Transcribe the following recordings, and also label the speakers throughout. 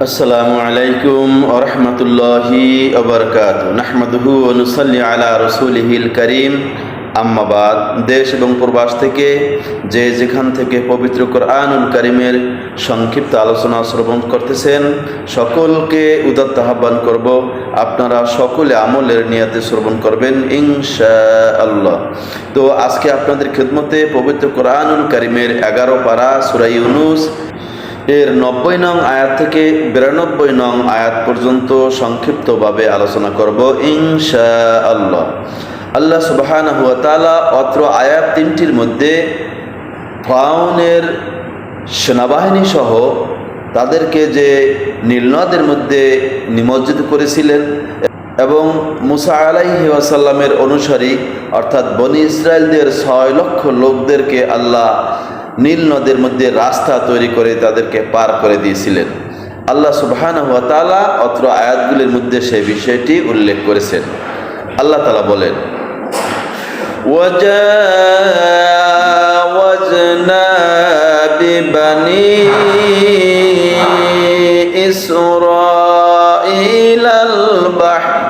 Speaker 1: আসসালামু আলাইকুম ওয়া রাহমাতুল্লাহি ওয়া বারাকাতুহু নাহমাদুহু ওয়া নুসাল্লি আলা রাসূলিহিল কারীম আম্মা বাদ। দেশ এবং প্রবাস থেকে যে যেখান থেকে পবিত্র কোরআনুল কারীমের সংক্ষিপ্ত আলোচনা শ্রবণ করতেছেন সকলকে উদাত্ত আহ্বান করব, আপনারা সকলে আমলের নিয়াতে শ্রবণ করবেন ইনশাআল্লাহ। তো আজকে আপনাদের খিদমতে পবিত্র কোরআনুল কারীমের 11 পারা সূরা ইউনূস এর 90 নং আয়াত থেকে 92 নং আয়াত পর্যন্ত সংক্ষিপ্তভাবে আলোচনা করব ইনশাআল্লাহ। আল্লাহ সুবহানাহু ওয়া তাআলা অত্র আয়াত তিনটির মধ্যে ফিরআউনের সেনাবাহিনী সহ তাদেরকে যে নীল নদের মধ্যে নিমজ্জিত করেছিলেন এবং মুসা আলাইহি ওয়াসাল্লামের অনুসারী অর্থাৎ বনি ইসরায়েলদের 6 লক্ষ লোকদেরকে আল্লাহ নীল নদের মধ্যে রাস্তা তৈরি করে তাদেরকে পার করে দিয়েছিলেন। আল্লাহ সুবহানাহু ওয়া তাআলা অত্র আয়াতগুলির মধ্যে সেই বিষয়টি উল্লেখ করেছেন। আল্লাহ তাআলা বলেন, ওয়াজাওয়াজনা বিবানি ইসরাঈলাল বাহর।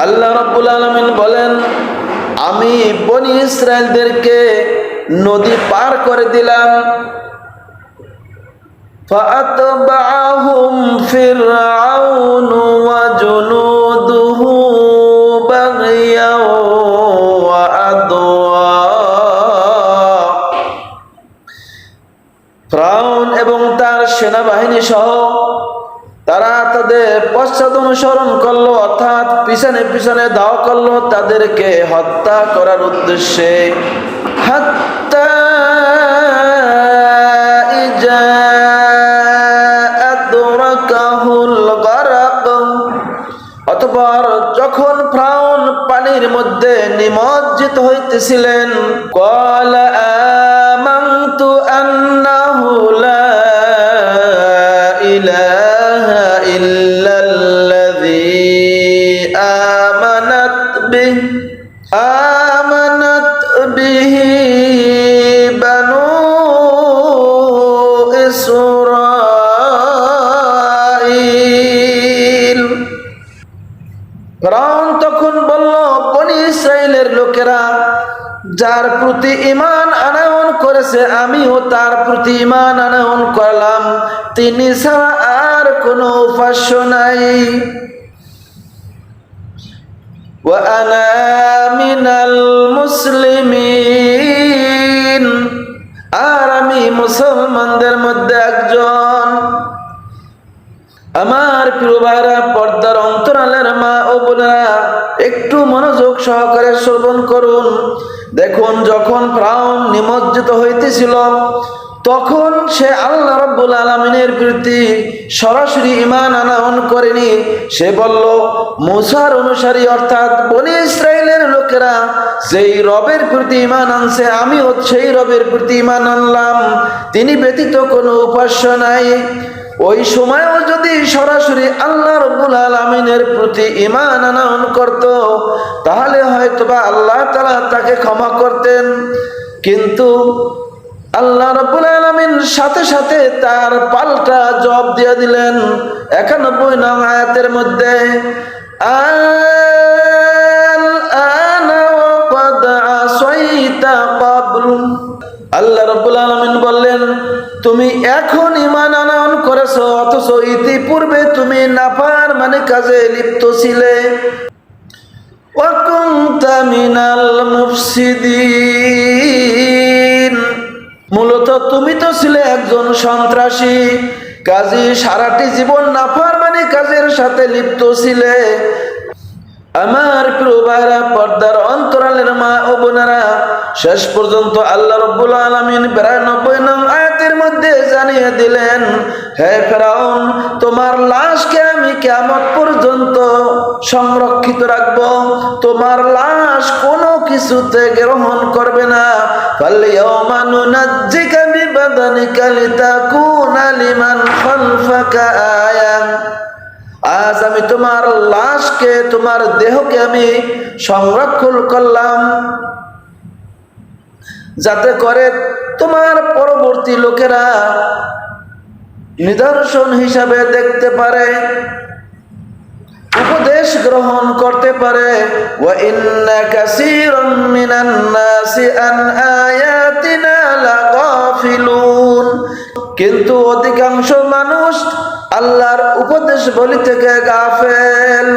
Speaker 1: আল্লাহ রাব্বুল আলামিন বলেন, আমি বনি ইসরায়েলদেরকে নদী পার করে দিলাম। ফাআতবাআহুম ফিরআউনু ওয়া জুনুদুহু বাগিয়াও ওয়া আদওয়া। ফিরআউন এবং তার সেনাবাহিনী সহ তারা তাদের পশ্চাৎ অনুসরণ করলো, অর্থাৎ পিছনে পিছনে দাও করলো তাদেরকে হত্যা করার উদ্দেশ্যে। হাত্তা ইজা আদরাকাহুল গারাক। অতঃপর যখন ফিরআউন পানির মধ্যে নিমজ্জিত হইতেছিলেন, ক্বালা আমানতু আন্নাহু লা ইলাহা ইল্লাল্লাযী আমানাত বিহি বানু ইসরাঈল। ফিরআউন তখন বলল, বনি ইসরাইলের লোকেরা যার প্রতি ঈমান আনয়ন করেছে আমিও তার প্রতি ঈমান আনয়ন করলাম, তিনি ছাড়া আর কোনো উপাস্য নাই। ওয়া আনা মিনাল মুসলিমিন, আর আমি মুসলমানদের মধ্যে একজন। আমার প্রিয় ভাইরা, পর্দার অন্তরালের মা ও বোনেরা, একটু মনোযোগ সহকারে শ্রবণ করুন। দেখুন, যখন ফিরআউন নিমজ্জিত হইতেছিল তখন সে আল্লাহ রাব্বুল আলামিনের প্রতি সরাসরি ঈমান আনয়ন করেনি। সে বলল, মুসার অনুসারী অর্থাৎ বনি ইসরাইলের লোকেরা যেই রবের প্রতি ঈমান আনছে আমিও সেই রবের প্রতি ঈমান আনলাম, তিনি ব্যতীত কোনো উপাস্য নাই। ওই সময়ও যদি সরাসরি আল্লাহ রাব্বুল আলামিনের প্রতি ঈমান আনয়ন করত তাহলে হয়তোবা আল্লাহ তাআলা তাকে ক্ষমা করতেন, কিন্তু আল্লাহ রাব্বুল আলামিন সাথে সাথে তার পাল্টা জবাব দিয়ে দিলেন 91 নং আয়াতের মধ্যে, আল-আনা ওয়া ক্বাদ আসাইতা ক্বাবল। আল্লাহ রাব্বুল আলামিন বললেন, তুমি এখন ঈমান আনয়ন করেছো অথচ ইতিপূর্বে তুমি নাফরমানি কাজে লিপ্ত ছিলে। ওয়া কুনতা মিনাল মুফসিদিন, মূলত তুমি তো ছিলে একজন সন্ত্রাসী, কাজী সারাটি জীবন নাফরমানি কাজের সাথে লিপ্ত ছিলে। আমার প্রিয় ভাইরা, পর্দার অন্তরালের মা ও বোনেরা, শেষ পর্যন্ত আল্লাহ রাব্বুল আলামিন 92 নং আয়াতের মধ্যে জানিয়ে দিলেন, হে ফিরআউন, তোমার লাশকে আমি কিয়ামত পর্যন্ত সংরক্ষিত রাখব, তোমার লাশ কোনো কিছুতে গ্রহণ করবে না। ফাল-ইয়াওমা নুনাজ্জিকা বিবাদানিকা লিতাকুনা লিমান খালফাকা আয়া। আজ আমি তোমার লাশকে, তোমার দেহকে আমি সংরক্ষণ করলাম যাতে করে তোমার পরবর্তী লোকেরা নিদর্শন হিসাবে দেখতে পারে, উপদেশ গ্রহণ করতে পারে। ওয়া ইন্না কাসীরাম মিনান নাসি আন আয়াতিনা লাগাফিলুন, কিন্তু অধিকাংশ মানুষ আল্লাহর উপদেশ বলি থেকে গাফেল।